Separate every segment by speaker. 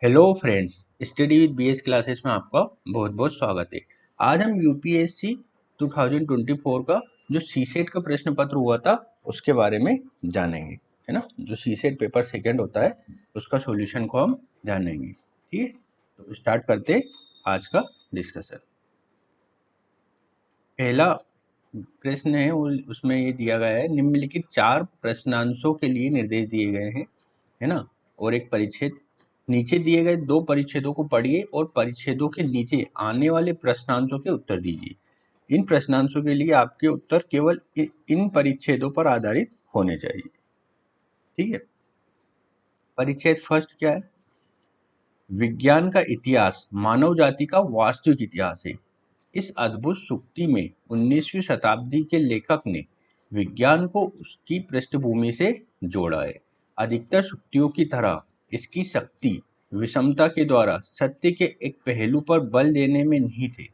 Speaker 1: Hello friends, study with BS classes में आपका बहुत बहुत स्वागत है। आज हम यूपीएससी 2024 का जो सीसेट का प्रश्न पत्र हुआ था उसके बारे में जानेंगे, है ना। जो सीसेट पेपर सेकंड होता है उसका सॉल्यूशन को हम जानेंगे। ठीक है, तो स्टार्ट करते हैं आज का डिस्कशन। पहला प्रश्न है उसमें ये दिया गया है, निम्नलिखित 4 प्रश्नांशों के लिए निर्देश दिए गए हैं, है ना। और एक परिच्छेद, नीचे दिए गए 2 परिच्छेदों को पढ़िए और परिच्छेदों के नीचे आने वाले प्रश्नांशों के उत्तर दीजिए। इन प्रश्नांशों के लिए आपके उत्तर केवल इन परिच्छेदों पर आधारित होने चाहिए। ठीक है, परिच्छेद फर्स्ट क्या है? विज्ञान का इतिहास मानव जाति का वास्तविक इतिहास है। इस अद्भुत सूक्ति में 19वीं शताब्दी के लेखक ने विज्ञान को उसकी पृष्ठभूमि से जोड़ा है। अधिकतर सूक्तियों की तरह इसकी शक्ति विषमता के द्वारा सत्य के एक पहलू पर बल देने में निहित है,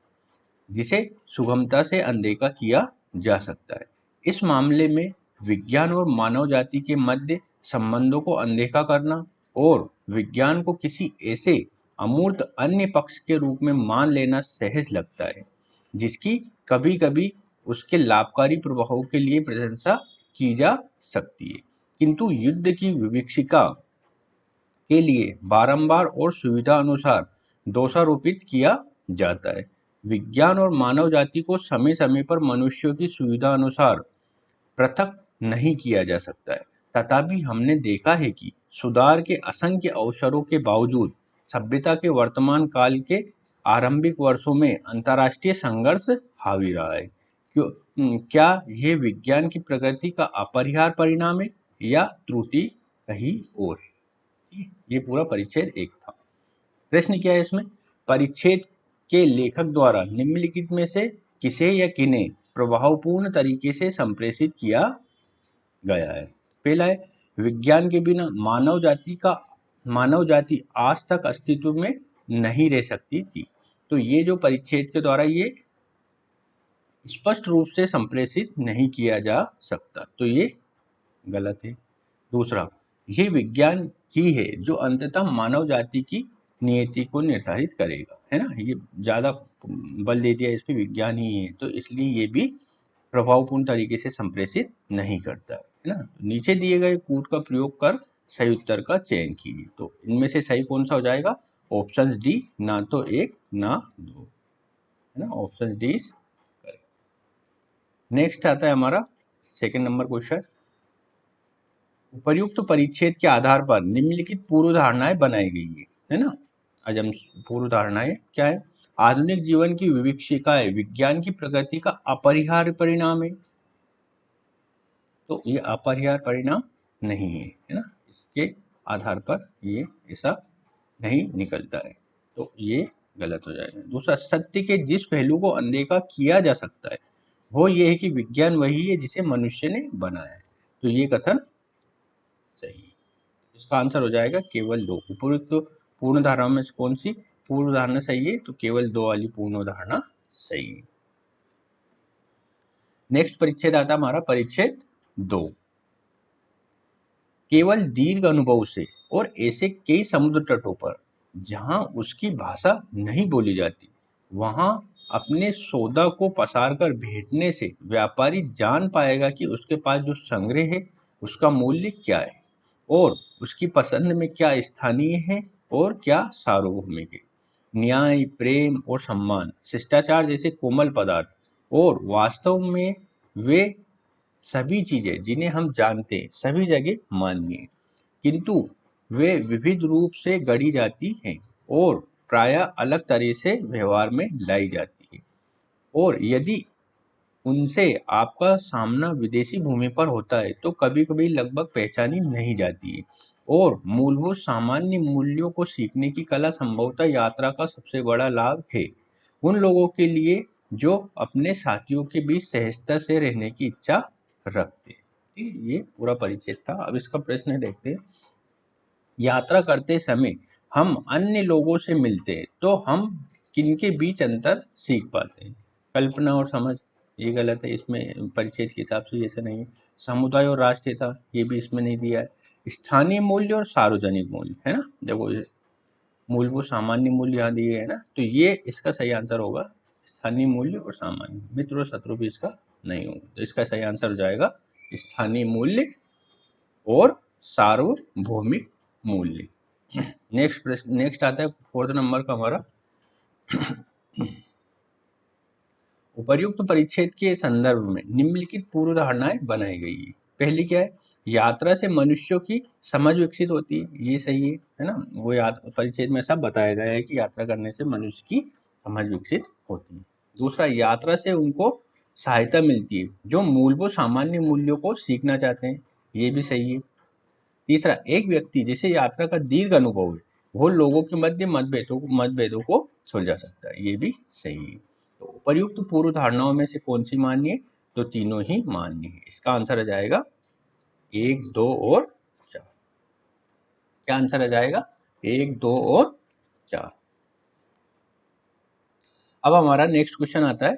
Speaker 1: जिसे सुगमता से अनदेखा किया जा सकता है। इस मामले में विज्ञान और मानव जाति के मध्य संबंधों को अनदेखा करना और विज्ञान को किसी ऐसे अमूर्त अन्य पक्ष के रूप में मान लेना सहज लगता है, जिसकी कभी-कभी उसके लाभकारी प्रभावों के लिए प्रशंसा की जा सकती है, किंतु युद्ध की विभीषिका के लिए बारंबार और सुविधा अनुसार दोषारोपित किया जाता है। विज्ञान और मानव जाति को समय समय पर मनुष्यों की सुविधा अनुसार पृथक नहीं किया जा सकता है। तथापि हमने देखा है कि सुधार के असंख्य अवसरों के बावजूद सभ्यता के वर्तमान काल के आरंभिक वर्षों में अंतर्राष्ट्रीय संघर्ष हावी रहा है। क्या यह विज्ञान की प्रगति का अपरिहार्य परिणाम है या त्रुटि कहीं और है? ये पूरा परिच्छेद एक था। प्रश्न क्या है इसमें? परिच्छेद के लेखक द्वारा निम्नलिखित में से किसे या किन्हें प्रभावपूर्ण तरीके से संप्रेषित किया गया है? पहला है, विज्ञान के बिना मानव जाति आज तक अस्तित्व में नहीं रह सकती थी। तो ये जो परिच्छेद के द्वारा ये स्पष्ट रूप से संप्रेषित नहीं किया जा सकता, तो ये गलत है। दूसरा, ये विज्ञान ही है जो अंततः मानव जाति की नियति को निर्धारित करेगा, है ना। ये ज्यादा बल दे दिया इस पे, विज्ञान ही है, तो इसलिए ये भी प्रभावपूर्ण तरीके से संप्रेषित नहीं करता है ना। नीचे दिए गए कूट का प्रयोग कर सही उत्तर का चयन कीजिए। तो इनमें से सही कौन सा हो जाएगा? ऑप्शन डी, ना तो एक ना दो, है ना। Option D is correct. Next आता है हमारा सेकंड नंबर क्वेश्चन। उपर्युक्त परिच्छेद के आधार पर निम्नलिखित पूर्व धारणाएं बनाई गई है ना। आज हम पूर्व धारणाएं क्या है? आधुनिक जीवन की विविक्षिकाएं विज्ञान की प्रगति का अपरिहार्य परिणाम है। तो ये अपरिहार्य परिणाम नहीं है, है ना। इसके आधार पर ये ऐसा नहीं निकलता है, तो ये गलत हो जाएगा। दूसरा, सत्य के जिस पहलू को अनदेखा किया जा सकता है वो ये है कि विज्ञान वही है जिसे मनुष्य ने बनाया है। तो ये कथन सही है। इसका आंसर हो जाएगा केवल दो। उपयुक्त तो पूर्ण धारणा में से कौन सी पूर्व धारणा सही है? तो केवल दो वाली पूर्ण धारणा सही है। नेक्स्ट परिच्छेद आता हमारा परिच्छेद 2। केवल दीर्घ अनुभव से और ऐसे कई समुद्र तटों पर जहां उसकी भाषा नहीं बोली जाती, वहां अपने सौदा को पसार कर भेजने से व्यापारी जान पाएगा कि उसके पास जो संग्रह है उसका मूल्य क्या है और उसकी पसंद में क्या स्थानीय है और क्या सार्वभौमिक है। न्याय, प्रेम और सम्मान, शिष्टाचार जैसे कोमल पदार्थ और वास्तव में वे सभी चीजें जिन्हें हम जानते हैं सभी जगह मान्य हैं, किंतु वे विविध रूप से गढ़ी जाती हैं और प्रायः अलग तरह से व्यवहार में लाई जाती है। और यदि उनसे आपका सामना विदेशी भूमि पर होता है तो कभी-कभी लगभग पहचानी नहीं जाती है। और मूलभूत सामान्य मूल्यों को सीखने की कला संभवतः यात्रा का सबसे बड़ा लाभ है उन लोगों के लिए जो अपने साथियों के बीच सहजता से रहने की इच्छा रखते हैं। ठीक है, ये पूरा परिचय था। अब इसका प्रश्न देखते हैं। यात्रा करते समय हम अन्य लोगों से मिलते हैं तो हम किनके बीच अंतर सीख पाते हैं? कल्पना और समझ, ये गलत है। इसमें परिच्छेद के हिसाब से जैसे नहीं है। समुदाय और राष्ट्रीयता, ये भी इसमें नहीं दिया है। स्थानीय मूल्य और सार्वजनिक मूल्य, है ना। देखो मूलभूत सामान्य मूल्य यहाँ दिए हैं ना, तो ये इसका सही आंसर होगा। स्थानीय मूल्य और सामान्य, मित्र और शत्रु भी इसका नहीं होगा, तो इसका सही आंसर हो जाएगा स्थानीय मूल्य और सार्वभौमिक मूल्य। नेक्स्ट प्रश्न, नेक्स्ट आता है 4th नंबर का हमारा। उपर्युक्त परिच्छेद के संदर्भ में निम्नलिखित पूर्व धारणाएं बनाई गई है। पहली क्या है, यात्रा से मनुष्यों की समझ विकसित होती है, ये सही है ना, वो परिच्छेद में सब बताया गया है कि यात्रा करने से मनुष्य की समझ विकसित होती है। दूसरा, यात्रा से उनको सहायता मिलती है जो मूलभूत सामान्य मूल्यों को सीखना चाहते हैं, ये भी सही है। तीसरा, एक व्यक्ति जिसे यात्रा का दीर्घ अनुभव है वो लोगों के मध्य मतभेदों को सुलझा सकता है, ये भी सही है। तो उपर्युक्त पूर्व धारणाओं में से कौन सी मान्य है, तो तीनों ही मान्य है। इसका आंसर आ जाएगा 1, 2 और 4। क्या आंसर आ जाएगा, 1, 2 और 4। अब हमारा नेक्स्ट क्वेश्चन आता है,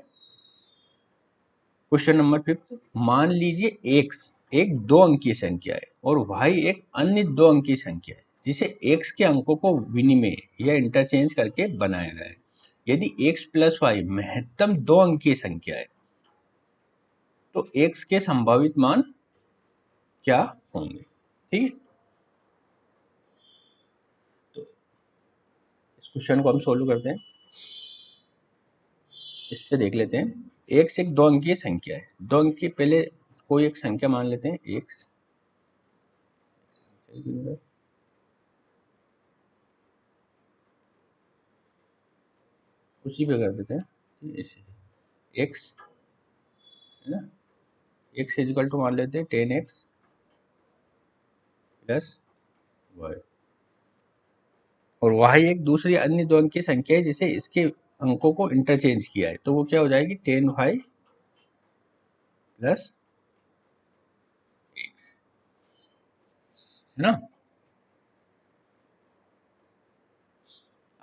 Speaker 1: क्वेश्चन नंबर 5। मान लीजिए x एक 2 अंकीय संख्या है और y एक अन्य 2 अंकीय संख्या है जिसे x के अंकों को विनिमय या इंटरचेंज करके बनाया गया है। यदि x प्लस y महत्तम 2 अंकीय संख्या है तो x के संभावित मान क्या होंगे, ठीक है। तो इस क्वेश्चन को हम सोल्व करते हैं, इस पे देख लेते हैं। x एक 2 अंकीय संख्या है, 2 अंकीय, पहले कोई एक संख्या मान लेते हैं x, उसी पे कर देते हैं x है ना, x इजिकल टू मान लेते हैं 10x प्लस y, और y एक दूसरी अन्य 2 अंकीय संख्या है जिसे इसके अंकों को इंटरचेंज किया है, तो वो क्या हो जाएगी 10y प्लस x, है ना।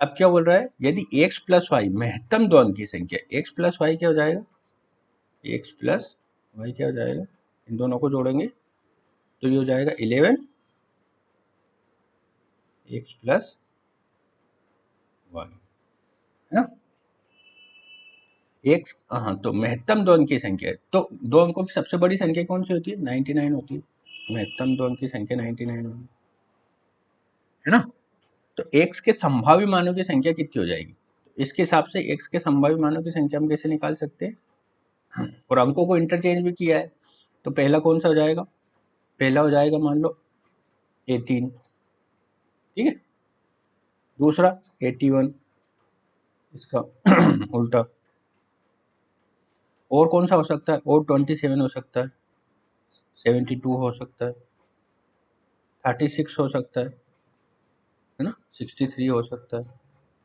Speaker 1: अब क्या बोल रहा है, यदि x प्लस वाई महत्तम 2 अंकीय संख्या, x प्लस वाई क्या हो जाएगा, x प्लस वाई क्या हो जाएगा, इन दोनों को जोड़ेंगे तो ये हो जाएगा 11 x प्लस वाई, है ना। x, हाँ, तो महत्तम 2 अंकीय संख्या है, तो 2 अंकों की सबसे बड़ी संख्या कौन सी होती है, 99 होती है। महत्तम 2 अंकीय संख्या 99 होगी, है ना। तो x के संभाव्य मानों की संख्या कितनी हो जाएगी, तो इसके हिसाब से x के संभाव्य मानों की संख्या हम कैसे निकाल सकते हैं, और अंकों को इंटरचेंज भी किया है, तो पहला कौन सा हो जाएगा, पहला हो जाएगा मान लो 18, ठीक है। दूसरा 81, इसका उल्टा। और कौन सा हो सकता है, और 27 हो सकता है, 72 हो सकता है, 36 हो सकता है ना, 63 हो सकता है,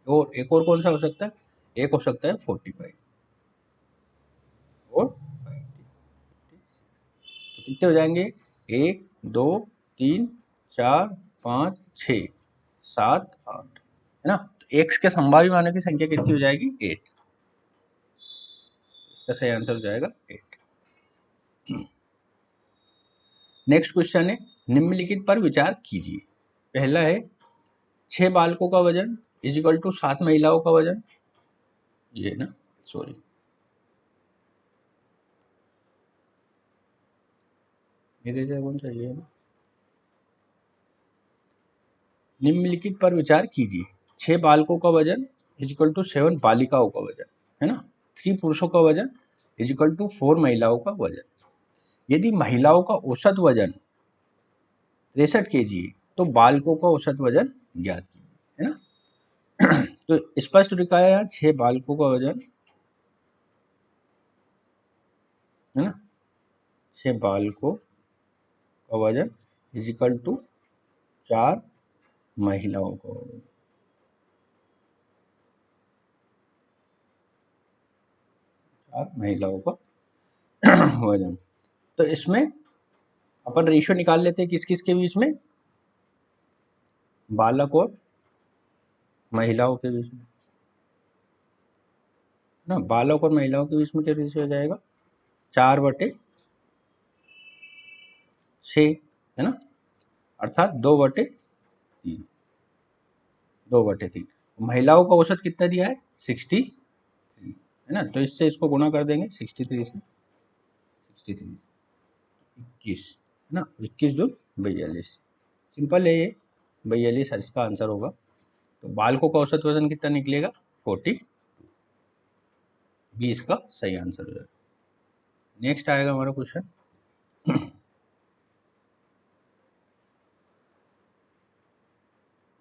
Speaker 1: और एक और कौन सा हो सकता है, एक हो सकता है 45 और 56। तो कितने हो जाएंगे, 1, 2, 3, 4, 5, 6, 7, 8, है ना। तो एक्स के संभाव्य मानों की संख्या कितनी हो जाएगी, 8। इसका सही आंसर हो जाएगा 8। नेक्स्ट क्वेश्चन है, निम्नलिखित पर विचार कीजिए। पहला है 6 बालकों का वजन इज इक्वल टू 7 महिलाओं का वजन, ये ना, सॉरी, मेरे जगह कौन सा ये है ना। निम्नलिखित पर विचार कीजिए, 6 बालकों का वजन इज इक्वल टू 7 बालिकाओं का वजन, है ना। 3 पुरुषों का वजन इज इक्वल टू 4 महिलाओं का वजन। यदि महिलाओं का औसत वजन 63 kg है तो बालकों का औसत वजन ज्ञात कीजिए, है ना। तो स्पष्ट लिखा है यहाँ 6 बालकों का वजन, है ना, 6 बालकों का वजन इज इक्वल टू 4 महिलाओं का वजन, 4 महिलाओं का वजन। तो इसमें अपन रेशियो निकाल लेते हैं किस किस के बीच में, बालक और महिलाओं के बीच में ना। बालक और महिलाओं के बीच में क्या रेशियो हो जाएगा, 4/6, है ना, अर्थात 2/3, 2/3। महिलाओं का औसत कितना दिया है 63 है ना, तो इससे इसको गुणा कर देंगे 63 से, 63 21 है ना, 21 2 42। सिंपल है ये, 42 इसका आंसर होगा। तो बालकों का औसत वजन कितना निकलेगा 40, 20 का सही आंसर हो जाएगा। नेक्स्ट आएगा हमारा क्वेश्चन,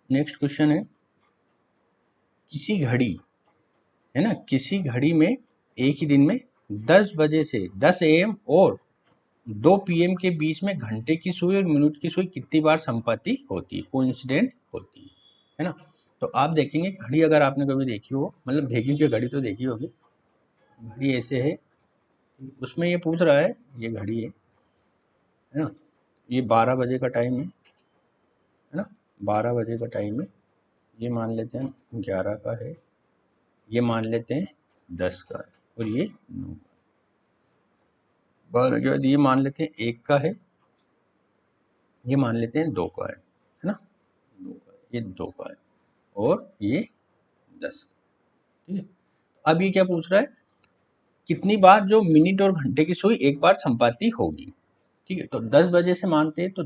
Speaker 1: नेक्स्ट क्वेश्चन है, किसी घड़ी है ना, किसी घड़ी में एक ही दिन में 10 बजे से 10 AM और 2 PM के बीच में घंटे की सुई और मिनट की सुई कितनी बार संपत्ति होती है, कोइंसिडेंट होती है ना। तो आप देखेंगे घड़ी, अगर आपने कभी देखी हो, मतलब देखी की घड़ी तो देखी होगी, घड़ी ऐसे है, उसमें ये पूछ रहा है, ये घड़ी है ना, ये 12 बजे का टाइम है ना, 12 बजे का टाइम है, ये मान लेते हैं 11 का है, ये मान लेते हैं 10 का है, और ये 9 का। 12 के बाद ये मान लेते हैं 1 का है, ये मान लेते हैं 2 का है ना, 2 का, ये 2 का है, और ये 10 का। ठीक है, अब ये क्या पूछ रहा है, कितनी बार जो मिनट और घंटे की सुई एक बार संपाती होगी। ठीक है, तो 10 बजे से मानते हैं, तो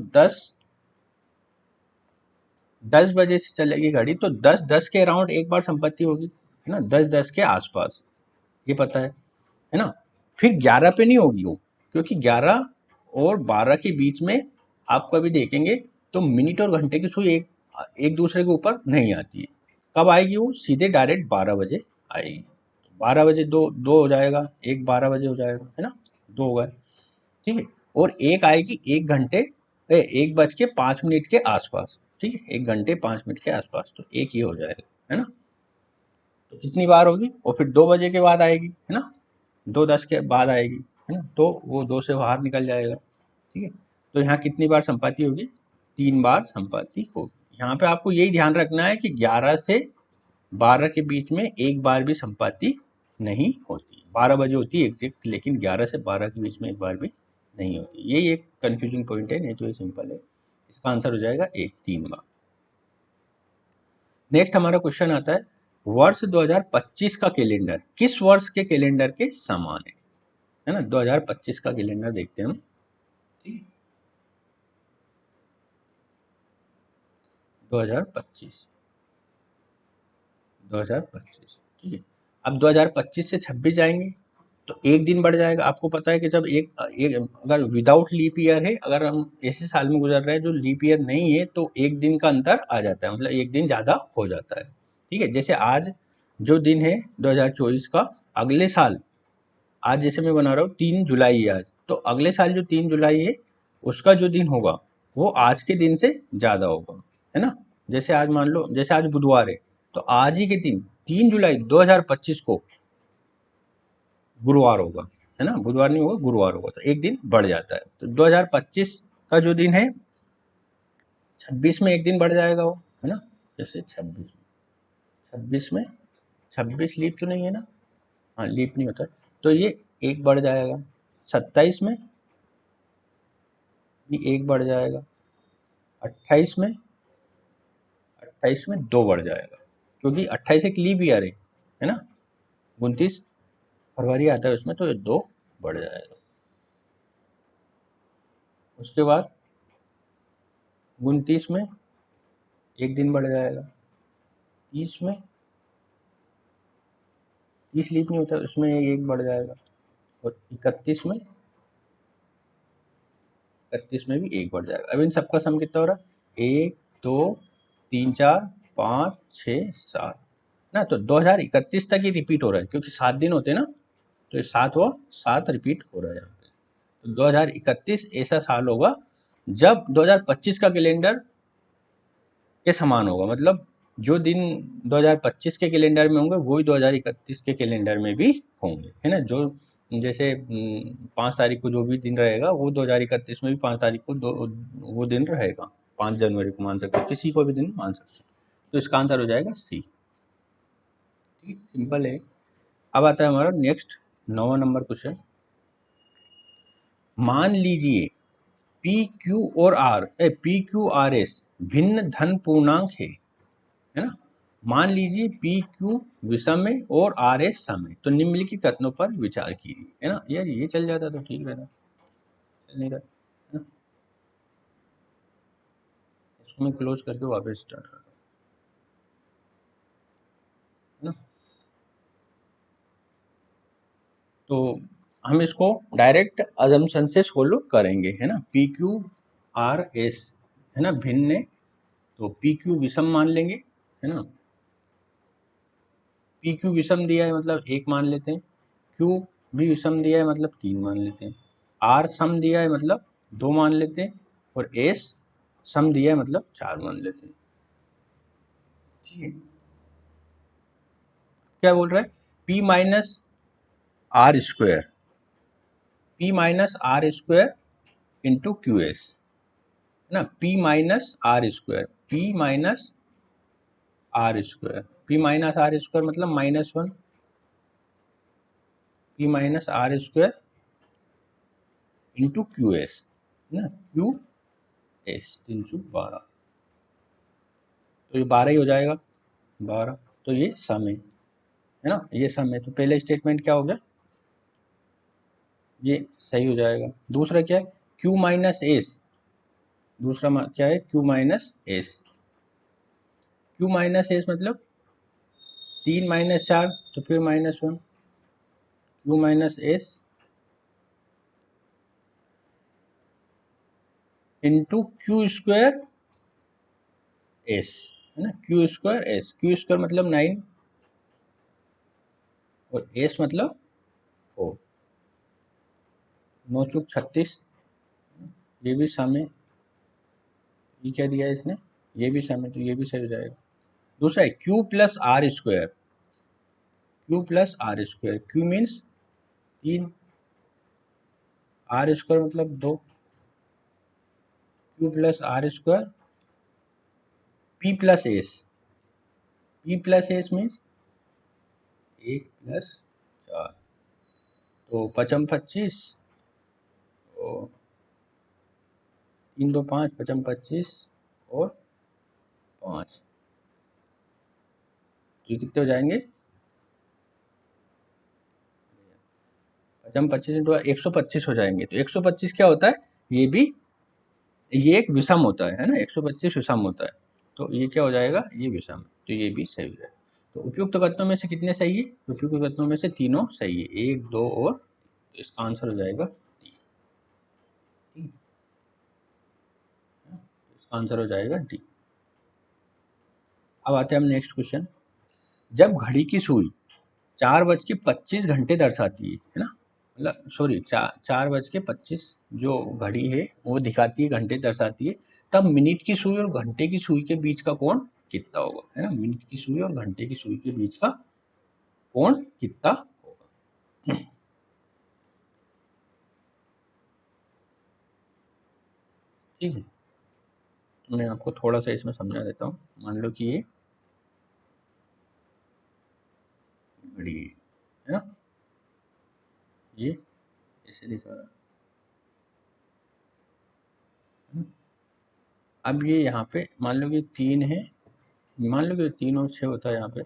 Speaker 1: 10 बजे से चलेगी घड़ी, तो 10 के अराउंड एक बार संपत्ति होगी है ना, 10 के आसपास, ये पता है ना। फिर 11 पे नहीं होगी वो, क्योंकि 11 और 12 के बीच में आप कभी देखेंगे तो मिनट और घंटे की सुई एक एक दूसरे के ऊपर नहीं आती है। कब आएगी वो, सीधे डायरेक्ट 12 बजे आएगी। 12 बजे दो दो हो जाएगा, एक 12 बजे हो जाएगा है ना, 2 हो गए। ठीक है, और एक आएगी 1 बज के 5 मिनट के आसपास। ठीक है, 1 घंटे 5 मिनट के आसपास, तो एक ही हो जाएगा है ना। तो कितनी बार होगी, और फिर 2 बजे के बाद आएगी है ना, 2:10 के बाद आएगी है ना, तो वो 2 से बाहर निकल जाएगा। ठीक है, तो यहाँ कितनी बार संपाति होगी, 3 बार संपाति होगी। यहाँ पे आपको यही ध्यान रखना है कि 11 से 12 के बीच में एक बार भी संपाति नहीं होती। 12 बजे होती है एग्जैक्ट, लेकिन 11 से 12 के बीच में एक बार भी नहीं होती। यही एक कंफ्यूजिंग पॉइंट है, नहीं तो ये सिंपल है। इसका आंसर हो जाएगा 3 बार। नेक्स्ट हमारा क्वेश्चन आता है, वर्ष 2025 का कैलेंडर किस वर्ष के कैलेंडर के समान है ना। 2025 का कैलेंडर देखते हैं हम। ठीक है, 2025 2025 ठीक है। अब 2025 से 26 जाएंगे तो एक दिन बढ़ जाएगा। आपको पता है कि जब एक अगर विदाउट लीप ईयर है, अगर हम ऐसे साल में गुजर रहे हैं जो लीप ईयर नहीं है, तो एक दिन का अंतर आ जाता है, मतलब एक दिन ज़्यादा हो जाता है। ठीक है, जैसे आज जो दिन है 2024 का, अगले साल आज जैसे मैं बना रहा हूँ 3 जुलाई है आज, तो अगले साल जो 3 जुलाई है उसका जो दिन होगा वो आज के दिन से ज़्यादा होगा है ना। जैसे आज मान लो, जैसे आज बुधवार है, तो आज ही के दिन 3 जुलाई 2025 को गुरुवार होगा है ना, बुधवार नहीं होगा, गुरुवार होगा, तो एक दिन बढ़ जाता है। तो 2025 का जो दिन है 26 में एक दिन बढ़ जाएगा वो है ना, जैसे 26 में 26 लीप तो नहीं है ना, हाँ लीप नहीं होता, तो ये एक बढ़ जाएगा। 27 में भी एक बढ़ जाएगा। 28 में 28 में 2 बढ़ जाएगा, क्योंकि 28 एक लीप ईयर है ना, 29 फरवरी आता है उसमें, तो ये 2 बढ़ जाएगा। उसके बाद 29 में एक दिन बढ़ जाएगा। 30 में 30 लीप नहीं होता, उसमें एक बढ़ जाएगा। और 31 में भी एक बढ़ जाएगा। अब इन सबका सम कितना हो रहा है, 1 2 3 4 5 6 7 ना, तो 2031 तक ही रिपीट हो रहा है, क्योंकि 7 दिन होते हैं ना, तो ये 7 हुआ, 7 रिपीट हो रहा है यहाँ पे। तो 2031 ऐसा साल होगा जब 2025 का कैलेंडर के समान होगा, मतलब जो दिन 2025 के कैलेंडर में होंगे वही 2031 के कैलेंडर में भी होंगे है ना। जो जैसे 5 तारीख को जो भी दिन रहेगा वो 2031 में भी 5 तारीख को वो दिन रहेगा। 5 जनवरी को मान सकते हो, किसी को भी दिन मान सकते हो। तो इसका आंसर हो जाएगा सी। ठीक, सिंपल है। अब आता है हमारा नेक्स्ट 9वां नंबर क्वेश्चन। मान लीजिए पी क्यू आर एस भिन्न धन पूर्णांक है ना, मान लीजिए पी क्यू विषम है और आर एस सम है, तो निम्नलिखित कथनों पर विचार कीजिए, है ना। यार ये चल जाता तो ठीक रहता, चल नहीं रहा, है ना। इसको मैं क्लोज करके वापस स्टार्ट करता हूँ, है ना। तो हम इसको डायरेक्ट अजम्पशन से सोल्व करेंगे, है ना। पी क्यू आर एस, है ना, भिन्न है, तो पी क्यू विषम मान लेंगे, है ना। पी क्यू विषम दिया है मतलब एक मान लेते हैं, क्यू भी विषम दिया है मतलब तीन मान लेते हैं, आर सम दिया है मतलब दो मान लेते हैं, और एस सम दिया है मतलब चार मान लेते हैं। ठीक है, क्या बोल रहा है, P minus R square, P minus R square into Q S, है ना। P minus R square, P minus R square, P minus R square मतलब -1, P minus R square into Q S, है ना, क्यू एस 312, तो ये 12 ही हो जाएगा, 12, तो ये सम है ना, ये सम है, तो पहले स्टेटमेंट क्या हो गया, ये सही हो जाएगा। दूसरा क्या है, Q माइनस एस, दूसरा क्या है, Q minus S, Q minus S मतलब 3 माइनस 4 तो फिर -1, Q minus S into Q square S, है ना, Q square S, Q square मतलब 9 और एस मतलब 4, 9 चौक 36, ये भी सम है, ये क्या दिया है इसने, ये भी सम है, तो ये भी सही हो जाएगा। दूसरा है Q plus R square, Q plus R square, Q means 3, R square मतलब 2, Q plus R square, P plus S, P plus S means 1 plus 4, तो 55 25, तो 3 2 5, 55 25 और 5, तो ये कितने हो जाएंगे, 55 25 इंटू 125 हो जाएंगे। तो 125 क्या होता है, ये भी, ये एक विषम होता है ना, 125 विषम होता है, तो ये क्या हो जाएगा, ये विषम, तो ये भी सही हो जाएगा। तो उपयुक्त कथनों में से कितने सही है, उपयुक्त कथनों में से तीनों सही है, 1 2 और, तो इसका आंसर हो जाएगा डी, ठीक है, इसका आंसर हो जाएगा डी। अब आते हैं हम नेक्स्ट क्वेश्चन, जब घड़ी की सुई 4:25 दर्शाती है ना, मतलब सॉरी 4:25 जो घड़ी है वो दिखाती है, घंटे दर्शाती है, तब मिनट की सुई और घंटे की सुई के बीच का कोण कितना होगा, है ना, मिनट की सुई और घंटे की सुई के बीच का कोण कितना होगा। ठीक है, तो मैं आपको थोड़ा सा इसमें समझा देता हूँ। मान लो कि ये घड़ी है ना, ये ऐसे लिखा है ना? अब ये यहाँ पे मान लो कि 3 है, मान लो कि 3 और 6 होता है यहाँ पे,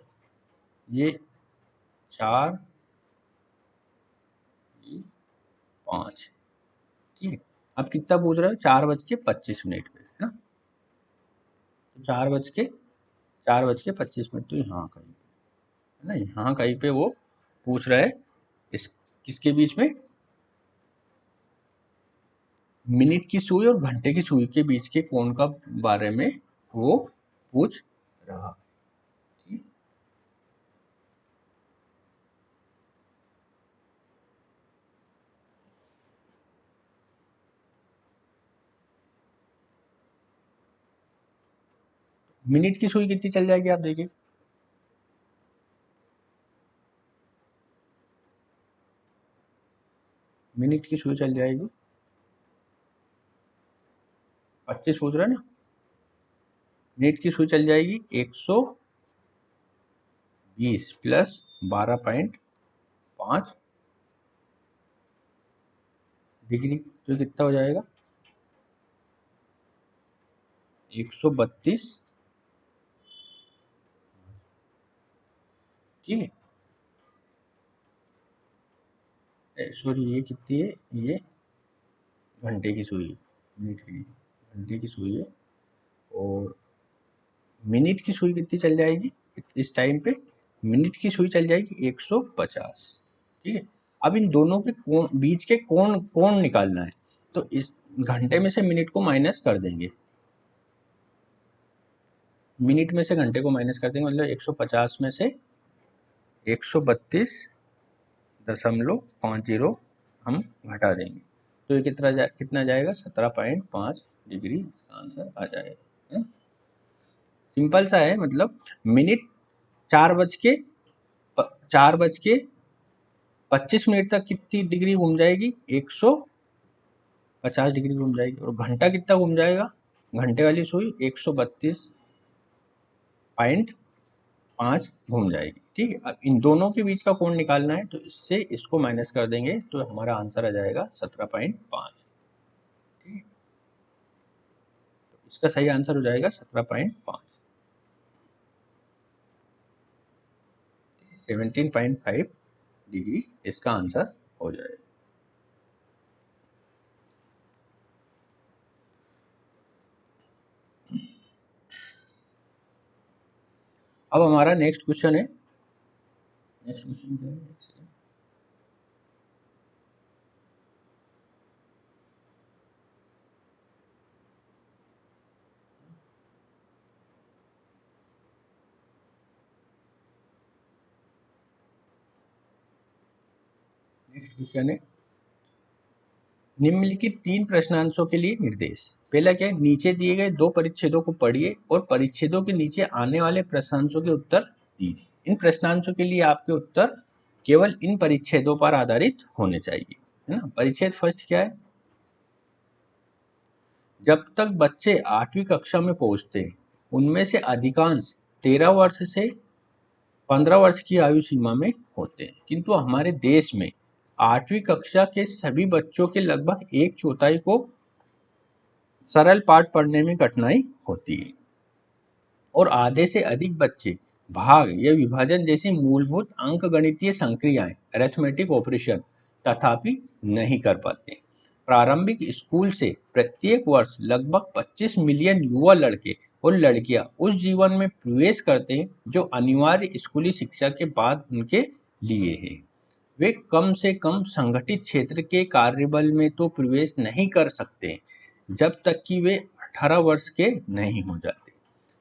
Speaker 1: ये 4 ये 5, ठीक है। अब कितना पूछ रहा है, 4:25 पे, है ना, तो 4:25 तो यहाँ कहीं, है ना, यहाँ कहीं पे वो पूछ रहा है, इस किसके बीच में, मिनट की सुई और घंटे की सुई के बीच के कोण का बारे में वो पूछ रहा है। मिनट की सुई कितनी चल जाएगी, आप देखिए, मिनट की सुई चल जाएगी 25 पूछ रहा है ना, मिनट की सुई चल जाएगी 120 प्लस 12.5 डिग्री, तो कितना हो जाएगा 132 ठीक है। सॉरी, ये कितनी है, ये घंटे की सुई है, मिनट की नहीं, घंटे की सुई है। और मिनट की सुई कितनी चल जाएगी इस टाइम पे, मिनट की सुई चल जाएगी 150। ठीक है। अब इन दोनों के कोण, बीच के कोण कोण निकालना है, तो इस घंटे में से मिनट को माइनस कर देंगे, मिनट में से घंटे को माइनस कर देंगे, मतलब 150 में से 132.50 हम घटा देंगे, तो ये कितना जाएगा, 17.5 डिग्री इसका आंसर आ जाएगा। सिंपल सा है, मतलब मिनट 4:25 तक कितनी डिग्री घूम जाएगी, 150 डिग्री घूम जाएगी। और घंटा कितना घूम जाएगा, घंटे वाली सुई 132.5 घूम जाएगी। ठीक है। अब इन दोनों के बीच का कोण निकालना है, तो इससे इसको माइनस कर देंगे, तो हमारा आंसर आ जाएगा 17.5। ठीक है। तो इसका सही आंसर हो जाएगा 17.5, 17.5 डिग्री इसका आंसर हो जाएगा। अब हमारा नेक्स्ट क्वेश्चन है, नेक्स्ट क्वेश्चन क्या है, नेक्स्ट क्वेश्चन है, निम्नलिखित 3 प्रश्नांशों के लिए निर्देश। पहला क्या है, नीचे दिए गए 2 परिच्छेदों को पढ़िए और परिच्छेदों के नीचे आने वाले प्रश्नांशों के उत्तर दीजिए। इन प्रश्नांशों के लिए आपके उत्तर केवल इन परिच्छेदों पर आधारित होने चाहिए, है ना। परिच्छेद फर्स्ट क्या है, जब तक बच्चे 8वीं कक्षा में पहुंचते हैं, उनमें से अधिकांश 13 वर्ष से 15 वर्ष की आयु सीमा में होते हैं, किंतु हमारे देश में 8वीं कक्षा के सभी बच्चों के लगभग 1/4 को सरल पाठ पढ़ने में कठिनाई होती है और आधे से अधिक बच्चे भाग या विभाजन जैसी मूलभूत अंकगणितीय संक्रियाएं अरिथमेटिक ऑपरेशन तथापि नहीं कर पाते। प्रारंभिक स्कूल से प्रत्येक वर्ष लगभग 25 मिलियन युवा लड़के और लड़कियां उस जीवन में प्रवेश करते हैं जो अनिवार्य स्कूली शिक्षा के बाद उनके लिए है। वे कम से कम संगठित क्षेत्र के कार्यबल में तो प्रवेश नहीं कर सकते जब तक कि वे 18 वर्ष के नहीं हो जाते।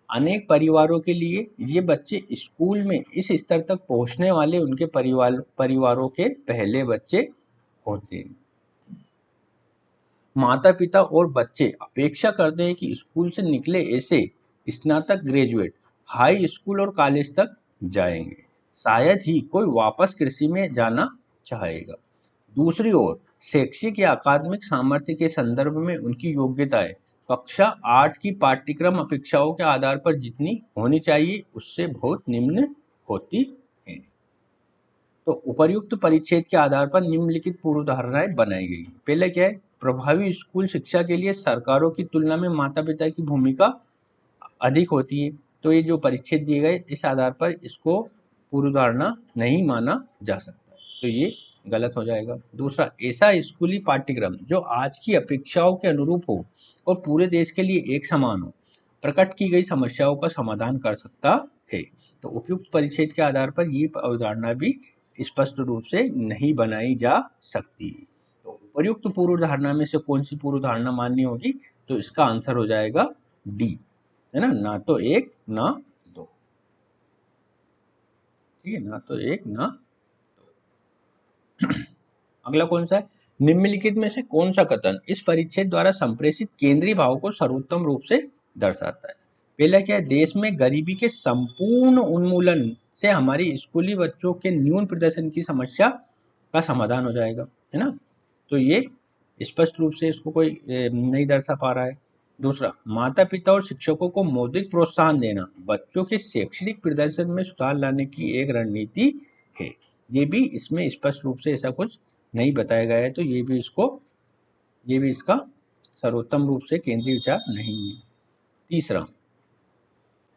Speaker 1: अनेक परिवारों के लिए ये बच्चे स्कूल में इस स्तर तक पहुंचने वाले उनके परिवारों के पहले बच्चे होते हैं। माता पिता और बच्चे अपेक्षा करते हैं कि स्कूल से निकले ऐसे स्नातक ग्रेजुएट हाई स्कूल और कॉलेज तक जाएंगे, शायद ही कोई वापस कृषि में जाना चाहेगा। दूसरी ओर शैक्षिक या अकादमिक सामर्थ्य के संदर्भ में उनकी योग्यताएं कक्षा 8 की पाठ्यक्रम अपेक्षाओं के आधार पर जितनी होनी चाहिए उससे बहुत निम्न होती हैं। तो उपर्युक्त परिच्छेद के आधार पर निम्नलिखित पूर्व धारणाएं बनाई गई। पहले क्या है, प्रभावी स्कूल शिक्षा के लिए सरकारों की तुलना में माता पिता की भूमिका अधिक होती है। तो ये जो परिच्छेद दिए गए इस आधार पर इसको पूर्व धारणा नहीं माना जा सकता, तो ये गलत हो जाएगा। दूसरा, ऐसा स्कूली पाठ्यक्रम जो आज की अपेक्षाओं के अनुरूप हो और पूरे देश के लिए एक समान हो, प्रकट की गई समस्याओं का समाधान कर सकता है। तो उपयुक्त परिच्छेद के आधार पर ये अवधारणा भी स्पष्ट रूप से नहीं बनाई जा सकती। तो उपयुक्त पूर्व धारणा में से कौन सी पूर्व धारणा मान्य होगी, तो इसका आंसर हो जाएगा डी, है ना, ना तो 1 ना 2। ठीक है, ना तो 1 ना 2। अगला कौन सा है, निम्नलिखित में से कौन सा कथन इस परिच्छेद द्वारा संप्रेषित केंद्रीय भाव को सर्वोत्तम रूप से दर्शाता है। पहला क्या है, देश में गरीबी के संपूर्ण उन्मूलन से हमारी स्कूली बच्चों के न्यून प्रदर्शन की समस्या का समाधान हो जाएगा, है ना। तो ये स्पष्ट रूप से इसको कोई नहीं दर्शा पा रहा है। दूसरा, माता पिता और शिक्षकों को मौद्रिक प्रोत्साहन देना बच्चों के शैक्षणिक प्रदर्शन में सुधार लाने की एक रणनीति है। ये भी इसमें स्पष्ट रूप से ऐसा कुछ नहीं बताया गया है, तो ये भी इसका सर्वोत्तम रूप से केंद्रीय विचार नहीं है। तीसरा,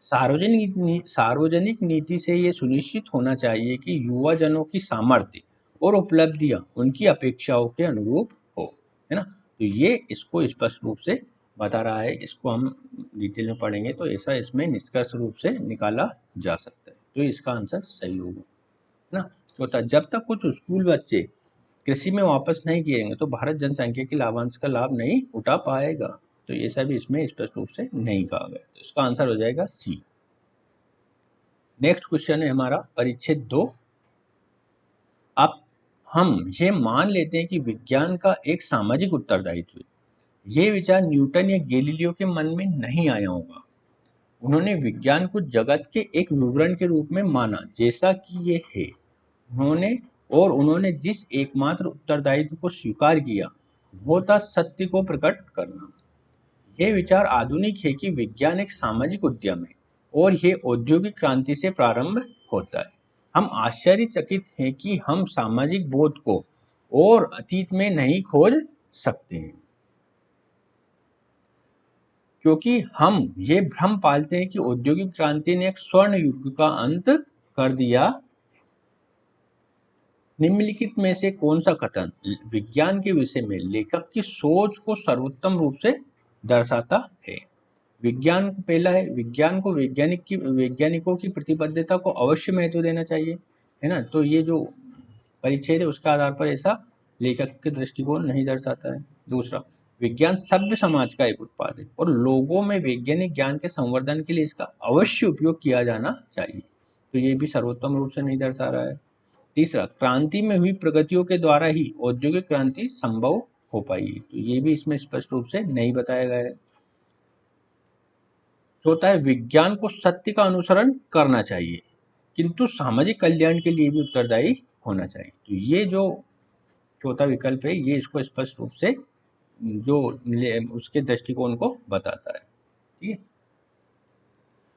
Speaker 1: सार्वजनिक नीति से ये सुनिश्चित होना चाहिए कि युवा जनों की सामर्थ्य और उपलब्धियां उनकी अपेक्षाओं के अनुरूप हो, है ना। तो ये इसको स्पष्ट रूप से बता रहा है। इसको हम डिटेल में पढ़ेंगे तो ऐसा इसमें निष्कर्ष रूप से निकाला जा सकता है। तो इसका आंसर सही होगा, है ना। चौथा, जब तक कुछ स्कूल बच्चे कृषि में वापस नहीं किएंगे तो भारत जनसंख्या के लाभांश का लाभ नहीं उठा पाएगा। तो ये सब इसमें स्पष्ट रूप से नहीं कहा गया, तो इसका आंसर हो जाएगा सी। नेक्स्ट क्वेश्चन है हमारा परिच्छेद 2। अब हम ये मान लेते हैं कि विज्ञान का एक सामाजिक उत्तरदायित्व है। ये विचार न्यूटन या गैलीलियो के मन में नहीं आया होगा। उन्होंने विज्ञान को जगत के एक विवरण के रूप में माना जैसा कि ये है। उन्होंने जिस एकमात्र उत्तरदायित्व को स्वीकार किया वो था सत्य को प्रकट करना। यह विचार आधुनिक है कि विज्ञान एक सामाजिक उद्यम है और यह औद्योगिक क्रांति से प्रारंभ होता है। हम आश्चर्यचकित हैं कि हम सामाजिक बोध को और अतीत में नहीं खोज सकते हैं, क्योंकि हम ये भ्रम पालते हैं कि औद्योगिक क्रांति ने एक स्वर्ण युग का अंत कर दिया। निम्नलिखित में से कौन सा कथन विज्ञान के विषय में लेखक की सोच को सर्वोत्तम रूप से दर्शाता है? पहला है, विज्ञान को वैज्ञानिकों की प्रतिबद्धता को अवश्य महत्व देना चाहिए, है ना। तो ये जो परिच्छेद है उसके आधार पर ऐसा लेखक के दृष्टिकोण नहीं दर्शाता है। दूसरा, विज्ञान सभ्य समाज का एक उत्पाद है और लोगों में वैज्ञानिक ज्ञान के संवर्धन के लिए इसका अवश्य उपयोग किया जाना चाहिए। तो ये भी सर्वोत्तम रूप से नहीं दर्शा रहा है। तीसरा, क्रांति में हुई प्रगतियों के द्वारा ही औद्योगिक क्रांति संभव हो पाई, तो ये भी इसमें स्पष्ट रूप से नहीं बताया गया है। चौथा है, विज्ञान को सत्य का अनुसरण करना चाहिए किंतु सामाजिक कल्याण के लिए भी उत्तरदायी होना चाहिए। तो ये जो चौथा विकल्प है ये इसको स्पष्ट रूप से जो उसके दृष्टिकोण को बताता है। ठीक है,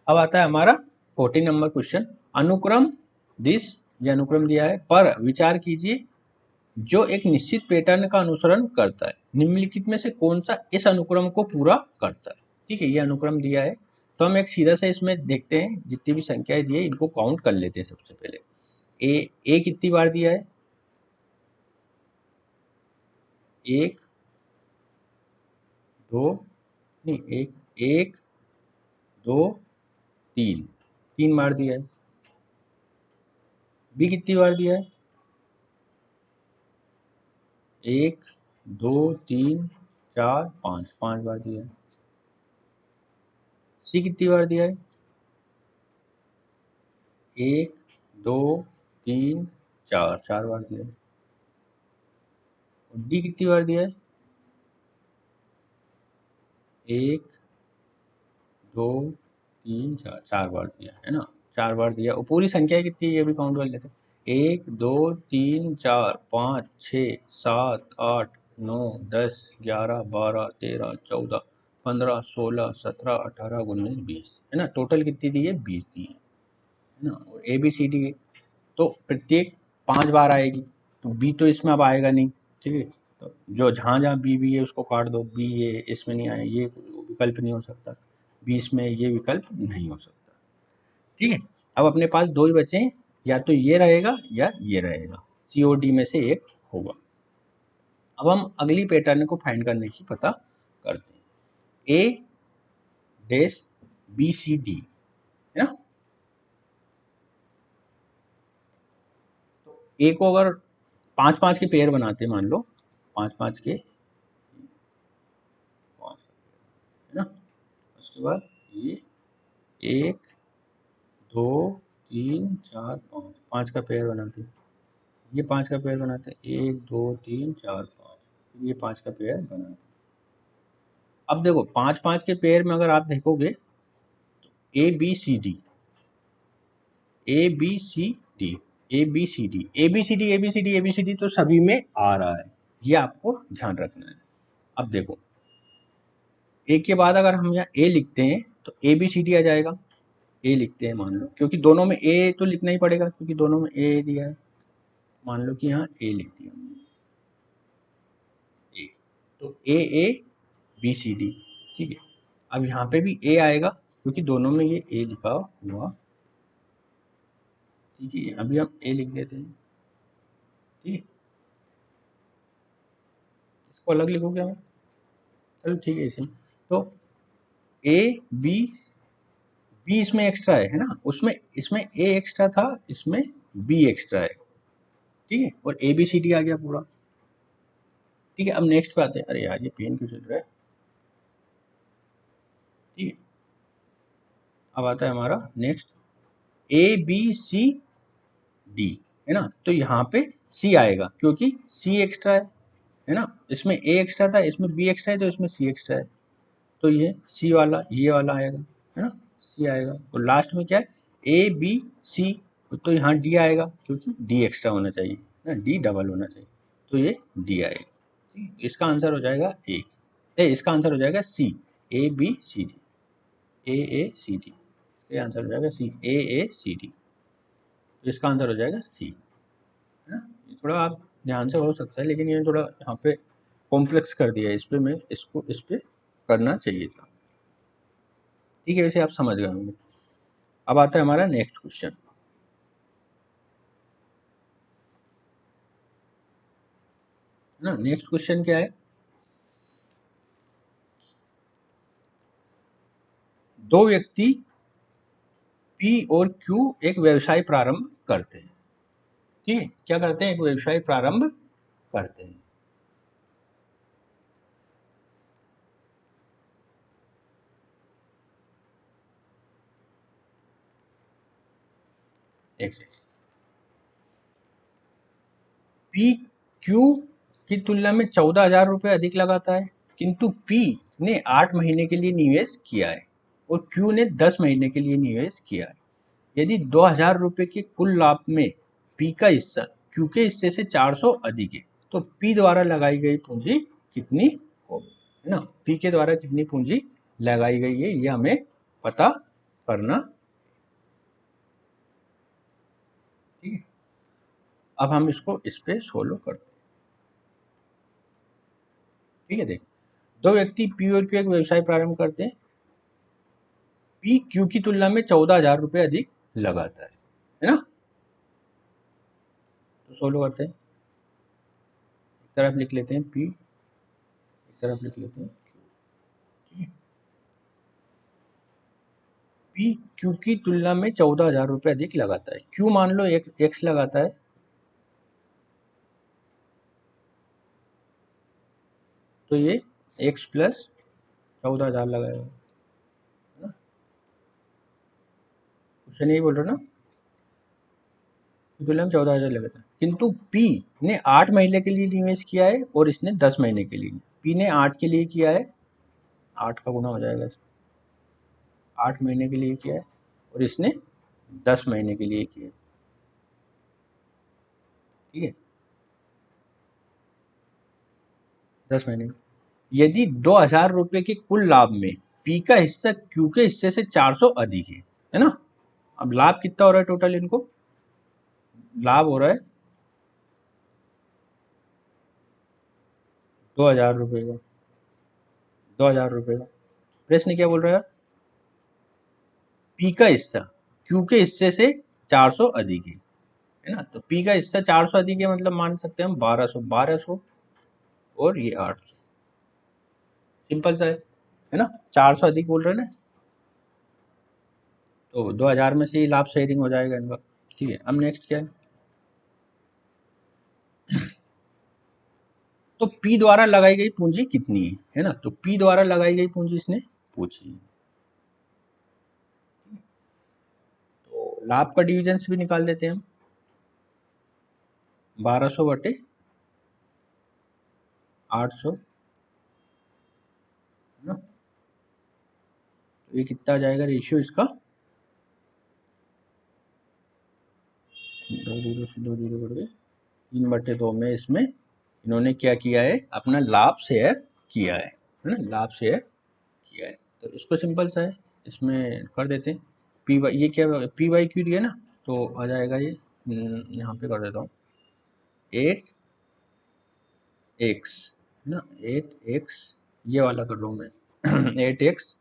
Speaker 1: अब आता है हमारा 14 नंबर क्वेश्चन। अनुक्रम ये अनुक्रम दिया है पर विचार कीजिए जो एक निश्चित पैटर्न का अनुसरण करता है। निम्नलिखित में से कौन सा इस अनुक्रम को पूरा करता है? ठीक है, ये अनुक्रम दिया है तो हम एक सीधा सा इसमें देखते हैं, जितनी भी संख्याएं दी है इनको काउंट कर लेते हैं। सबसे पहले ए कितनी बार दिया है? 1 2 नहीं, 1 2 3 बार दिया है। बी कितनी बार दिया है? 1 2 3 4 5 बार दिया है। सी कितनी बार दिया है? 1 2 3 4 बार दिया है। और डी कितनी बार दिया है? 1 2 3 4 बार दिया है ना, 4 बार दिया। और पूरी संख्या कितनी है ये भी काउंट कर लेते हैं। 1 2 3 4 5 6 7 8 9 10 11 12 13 14 15 16 17 18 19 20, है ना। टोटल कितनी दी है? 20 दी है ना। और ए बी सी डी तो प्रत्येक 5 बार आएगी, तो बी तो इसमें अब आएगा नहीं। ठीक है, तो जो जहाँ बी भी है उसको काट दो। बी ये इसमें नहीं आए, ये विकल्प नहीं हो सकता। 20 में ये विकल्प नहीं हो सकता। ठीक है, अब अपने पास दो ही बचे हैं, या तो ये रहेगा या ये रहेगा। सी और डी में से एक होगा। अब हम अगली पैटर्न को फाइंड करने की पता करते हैं। ए डैश बी सी डी, है ना। तो ए को अगर 5-5 के पेयर बनाते, मान लो 5-5 के, है ना। उसके बाद ये 1 2 3 4 5 का पेयर बनाते, ये 5 का पेयर बनाते, 1 2 3 4 5, ये 5 का पेयर बनाते। अब देखो 5-5 के पेयर में अगर आप देखोगे तो A B C D A B C D A B C D A B C D A B C D A B C D तो सभी में आ रहा है, ये आपको ध्यान रखना है। अब देखो ए के बाद अगर हम यहाँ ए लिखते हैं तो ए बी सी डी आ जाएगा। ए लिखते हैं मान लो, क्योंकि दोनों में ए तो लिखना ही पड़ेगा क्योंकि दोनों में ए दिया है। मान लो कि यहाँ ए लिख दिया ए, तो ए बी सी डी। ठीक है, अब यहाँ पे भी ए आएगा क्योंकि दोनों में ये ए लिखा हुआ, ठीक है। अभी हम ए लिख देते हैं, ठीक है। इसको अलग लिखो क्या मैं, चलो ठीक है इसे। तो ए बी, बी इसमें एक्स्ट्रा है ना, उसमें इसमें ए एक्स्ट्रा था, इसमें बी एक्स्ट्रा है, ठीक है। और ए बी सी डी आ गया पूरा, ठीक है। अब नेक्स्ट पे आते हैं। अरे यार ये पेन क्यों चल रहा है, ठीक है। अब आता है हमारा next A B C D, है ना। तो यहाँ पे सी आएगा क्योंकि सी एक्स्ट्रा है ना। इसमें ए एक्स्ट्रा था, इसमें बी एक्स्ट्रा है, तो इसमें सी एक्स्ट्रा है। तो ये सी वाला, ये वाला आएगा, है ना, सी आएगा। और लास्ट में क्या है, ए बी सी, तो यहाँ डी आएगा क्योंकि डी एक्स्ट्रा होना चाहिए ना, डी डबल होना चाहिए, तो ये डी आएगा, ठीक है। इसका आंसर हो जाएगा इसका आंसर हो जाएगा C, A B C D, A C D, इसका आंसर हो जाएगा सी, ए सी डी, तो इसका आंसर हो जाएगा सी, है ना। ये थोड़ा आप ध्यान से हो सकता है, लेकिन ये थोड़ा यहाँ पे कॉम्प्लेक्स कर दिया है, इस पे मैं इसको इस पे करना चाहिए था, ठीक है। वैसे आप समझ गए होंगे। अब आता है हमारा नेक्स्ट क्वेश्चन, है ना। नेक्स्ट क्वेश्चन क्या है, दो व्यक्ति पी और क्यू एक व्यवसाय प्रारंभ करते हैं, ठीक है। क्या करते हैं, एक व्यवसाय प्रारंभ करते हैं। एक सेकंड, पी क्यू की तुलना में 14,000 रुपये अधिक लगाता है, किंतु पी ने 8 महीने के लिए निवेश किया है और क्यू ने 10 महीने के लिए निवेश किया है। यदि 2,000 रुपये के कुल लाभ में पी का हिस्सा क्यू के हिस्से से 400 अधिक है, तो पी द्वारा लगाई गई पूंजी कितनी होगी, है ना। पी के द्वारा कितनी पूंजी लगाई गई है, ये हमें पता करना, ठीक है। अब हम इसको इस पे सोल्व करते हैं, ठीक है। देख, दो व्यक्ति पी और क्यू एक व्यवसाय प्रारंभ करते हैं, पी क्यू की तुलना में 14,000 रुपये अधिक लगाता है ना। तो सोल्व करते हैं, एक तरफ लिख लेते हैं पी, एक तरफ लिख लेते हैं क्यू, पी क्यू की तुलना में 14,000 रुपये अधिक लगाता है। क्यू मान लो एक एक्स लगाता है, तो ये एक्स प्लस 14,000 लगाएगा, है ना। क्वेश्चन यही बोल रहा ना, तुलना में 14,000 लगाता है, किंतु पी ने 8 महीने के लिए निवेश किया है और इसने 10 महीने के लिए। पी ने 8 के लिए किया है, 8 का गुना हो जाएगा, 8 महीने के लिए किया है, और इसने 10 महीने के लिए किया है, ठीक है। 10 महीने, यदि 2,000 रुपये के कुल लाभ में पी का हिस्सा क्यू के हिस्से से 400 अधिक है ना। अब लाभ कितना हो रहा है टोटल, इनको लाभ हो रहा है 2,000 रुपये का, 2,000 रुपये का। प्रश्न क्या बोल रहा है, पी का हिस्सा क्यू के हिस्से से 400 अधिक है ना। तो पी का हिस्सा 400 अधिक है, मतलब मान सकते हैं हम 1200, 1200 और ये 800, सिंपल सा है ना। 400 अधिक बोल रहे हैं ना, तो 2,000 में से ही लाभ शेयरिंग हो जाएगा इनका, ठीक है। अब नेक्स्ट क्या है, तो पी द्वारा लगाई गई पूंजी कितनी है ना। तो पी द्वारा लगाई गई पूंजी इसने पूछी, तो लाभ का डिविजन भी निकाल देते हैं हम, 1200 बटे 800, है ना। तो ये कितना आ जाएगा रेशियो इसका, 2 जीरो से 2 जीरो बढ़ गए, 3/2 में इसमें इन्होंने क्या किया है, अपना लाभ शेयर किया है ना, लाभ शेयर किया है। तो इसको सिंपल सा है, इसमें कर देते हैं पी वाई, ये क्या पी वाई क्यू दिया ना, तो आ जाएगा ये, यहाँ पे कर देता हूँ 8x, है ना, 8x, ये वाला कर रहा हूँ मैं 8x,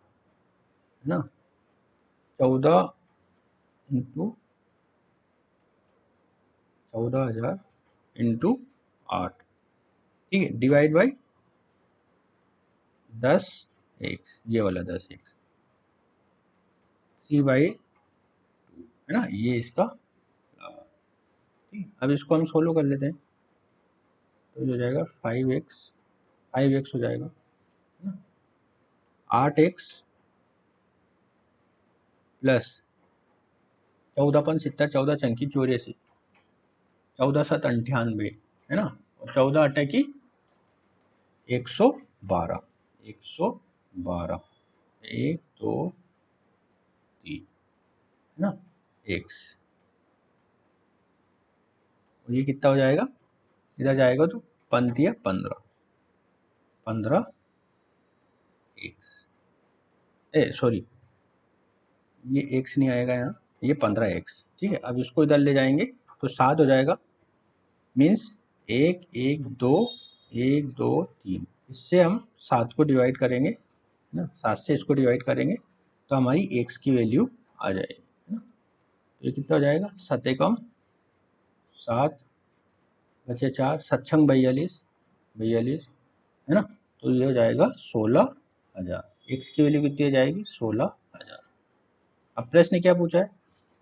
Speaker 1: है ना, 14 इंटू 14,000 इंटू 8, ठीक है, डिवाइड बाई 10x, ये वाला 10x, c/2 है ना, ये इसका। ठीक, अब इसको हम सोल्व कर लेते हैं, तो ये हो जाएगा 5x हो जाएगा, है ना, 8x प्लस 14 14 चंकी 84, 14 7 98, है ना, और 14 8 की 112, 112, 1 2 3, है ना, x, और ये कितना हो जाएगा, इधर जाएगा तो पंतिया 15 x, सॉरी, ये x नहीं आएगा यहाँ, ये 15x, ठीक है। अब इसको इधर ले जाएंगे तो 7 हो जाएगा, मीन्स 1 1 2 1 2 3, इससे हम 7 को डिवाइड करेंगे ना, 7 से इसको डिवाइड करेंगे तो हमारी x की वैल्यू आ जाएगी, है ना। तो ये कितना हो जाएगा, 7 एकम 7 बचे 4, 7 छंग 42, है ना, तो ये हो जाएगा 16,000, x की वैल्यू कितनी हो जाएगी, 16,000। अब प्रश्न क्या पूछा है,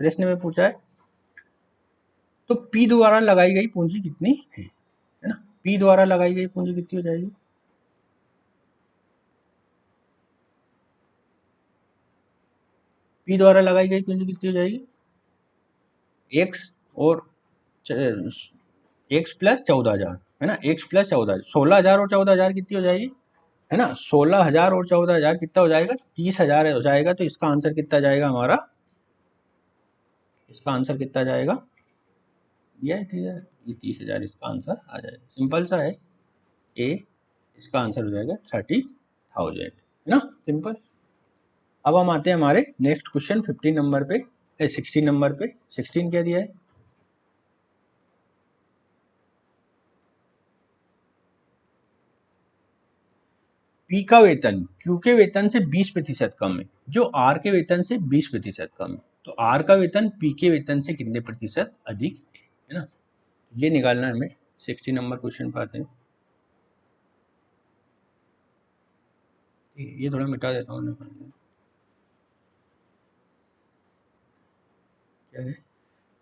Speaker 1: प्रश्न में पूछा है तो P द्वारा लगाई गई पूंजी कितनी है ना, P द्वारा लगाई गई पूंजी कितनी हो जाएगी, P द्वारा लगाई गई पूंजी कितनी हो जाएगी, x और x प्लस 14,000, है ना, x प्लस 14,000, 16,000 और 14,000 कितनी हो जाएगी, है ना, 16,000 और 14,000 कितना हो जाएगा, 30,000 हो जाएगा। तो इसका आंसर कितना जाएगा हमारा, इसका आंसर कितना जाएगा, ये 30,000 इसका आंसर आ जाएगा, सिंपल सा है, ए इसका आंसर हो जाएगा 30,000, है ना, सिंपल। अब हम आते हैं हमारे नेक्स्ट क्वेश्चन 15 नंबर पे, 16 नंबर पे। 16 क्या दिया है, P का वेतन Q के वेतन से 20% कम है, जो R के वेतन से 20% कम है, तो R का वेतन P के वेतन से कितने प्रतिशत अधिक है ना, ये निकालना है हमें। 60 नंबर क्वेश्चन पर आते हैं, ये थोड़ा मिटा देता हूँ, क्या है,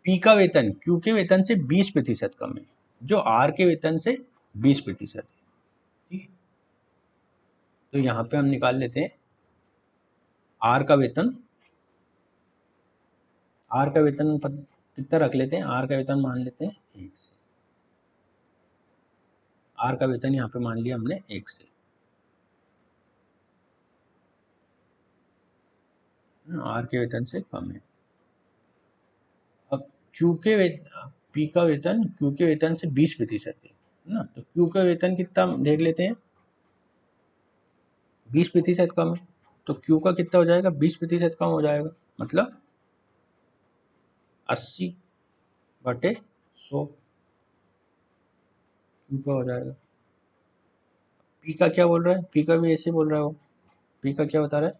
Speaker 1: P का वेतन Q के वेतन से 20% कम है, जो R के वेतन से 20% है, ठीक है। तो यहाँ पे हम निकाल लेते हैं R का वेतन, R का वेतन कितना रख लेते हैं, R का वेतन मान लेते हैं 1 से, R का वेतन यहाँ पे मान लिया हमने 1 से, R के वेतन से कम है। अब Q के वेतन, P का वेतन Q के वेतन से 20% है ना, तो Q का वेतन कितना देख लेते हैं, 20% कम है, तो Q का कितना हो जाएगा, 20% कम हो जाएगा, मतलब 80/100 Q का हो जाएगा। P का क्या बोल रहा है, P का भी ऐसे बोल रहा है वो, P का क्या बता रहा है,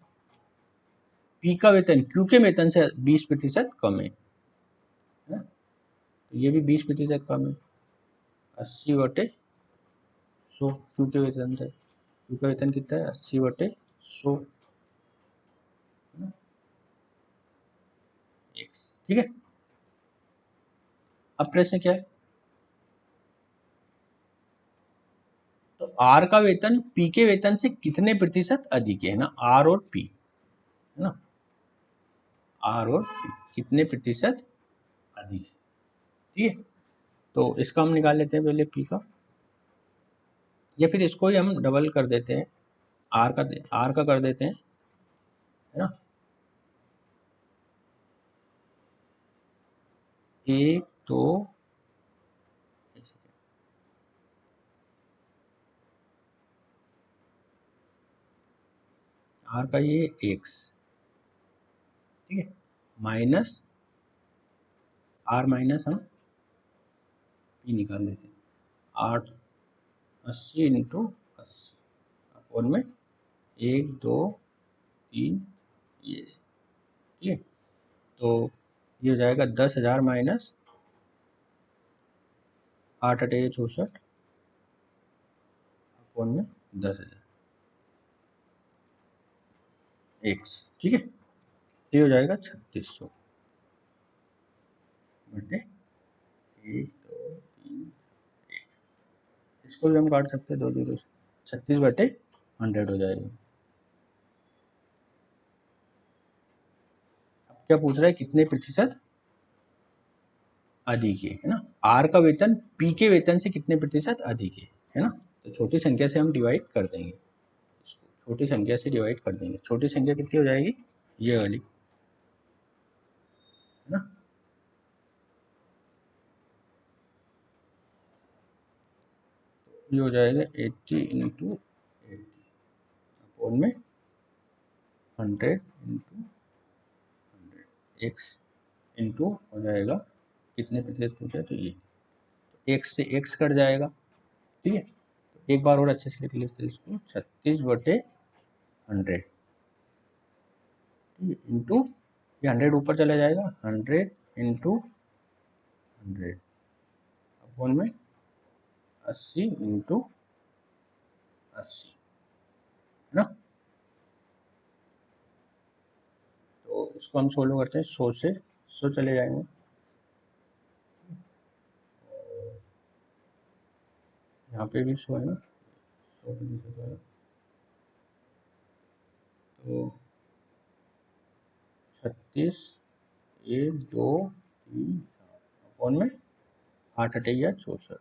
Speaker 1: P का वेतन Q के वेतन से 20% कम है ना, तो ये भी 20% कम है, 80/100 Q के वेतन से, Q का वेतन कितना है, 80/100, ठीक है। अब प्रश्न क्या है, तो R का वेतन P के वेतन से कितने प्रतिशत अधिक है ना, R और P, है ना, R और P कितने प्रतिशत अधिक है, ठीक है। तो इसका हम निकाल लेते हैं पहले P का, या फिर इसको ही हम डबल कर देते हैं, R का कर देते हैं, है ना, 1 2, R का ये x, ठीक है, माइनस R माइनस हम P निकाल लेते हैं, 8 80 इंटू 80, और में 1 2 3, ये, ठीक है, तो ये हो जाएगा 10,000 माइनस 8 अटे 64 अपॉन में 10,000 एक्स, ठीक है। ये हो जाएगा 3600 बटे 1 2 3, इसको भी हम काट सकते हैं 2 जीरो से, 36/100 हो जाएगा। अब क्या पूछ रहा है, कितने प्रतिशत अधिक है ना। आर का वेतन पी के वेतन से कितने प्रतिशत अधिक है ना। तो छोटी संख्या से हम डिवाइड कर देंगे, छोटी संख्या से डिवाइड कर देंगे। छोटी संख्या कितनी हो जाएगी, ये वाली, है ना। ये हो जाएगा 80 इंटू 80 अपॉन में 100 इंटू 100 एक्स इंटू हो जाएगा कितने प्रतिशत पूछा, तो ये एक्स से एक्स कट जाएगा, ठीक है। एक बार और अच्छे से लिख लेते हैं इसको, 36/100 इंटू ये 100 ऊपर चला जाएगा, 100 इंटू 100 अपॉन में 80 इंटू 80, है ना। तो इसको हम सोल्व करते हैं, 100 से 100 चले जाएंगे, यहाँ पे भी 100 है ना, 100% है, तो 36 1 2 3 4 अपॉन में 8 अटैया 64,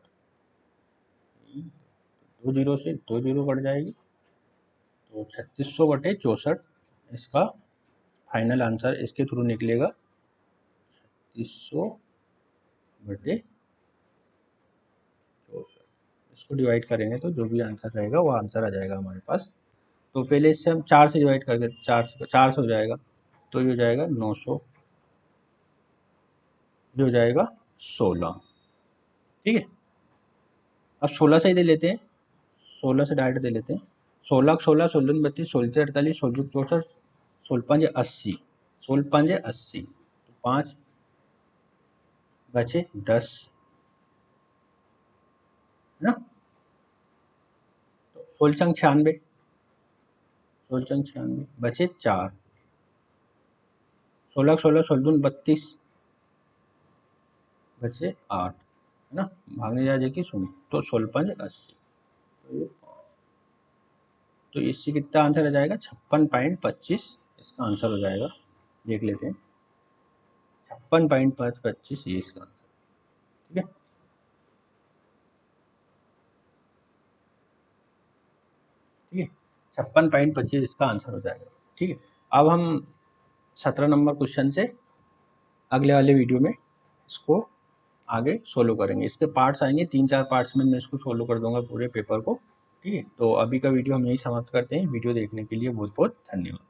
Speaker 1: 2 जीरो से 2 जीरो कट जाएगी, तो 3600/64 इसका फाइनल आंसर इसके थ्रू निकलेगा, 3600/64। इसको डिवाइड करेंगे तो जो भी आंसर रहेगा वो आंसर आ जाएगा हमारे पास। तो पहले इससे हम 4 से डिवाइड कर देते, 4 से हो जाएगा, तो ये हो जाएगा 900, ये हो जाएगा 16, ठीक है। अब 16 से ही दे लेते हैं, 16 से डायरेक्ट दे लेते हैं, 16 16 16 32 16 48 16 64 16 5 80 16 5 80, तो 5 बचे 10, है ना। तो 16 96 16 96 बचे 4, 16 16 16 32 बचे 8, है ना। भागने जा जाएगी 0, तो 16 5 80, तो इससे कितना आंसर आ जाएगा, 56.25 इसका आंसर हो जाएगा। देख लेते हैं, 56.25 ये इसका आंसर, ठीक है। ठीक है, 56.25 इसका आंसर हो जाएगा, ठीक है। अब हम 17 नंबर क्वेश्चन से अगले वाले वीडियो में इसको आगे सोल्व करेंगे। इसके पार्ट्स आएंगे, 3-4 पार्ट्स में मैं इसको सोल्व कर दूंगा पूरे पेपर को, ठीक है। तो अभी का वीडियो हम यही समाप्त करते हैं। वीडियो देखने के लिए बहुत बहुत धन्यवाद।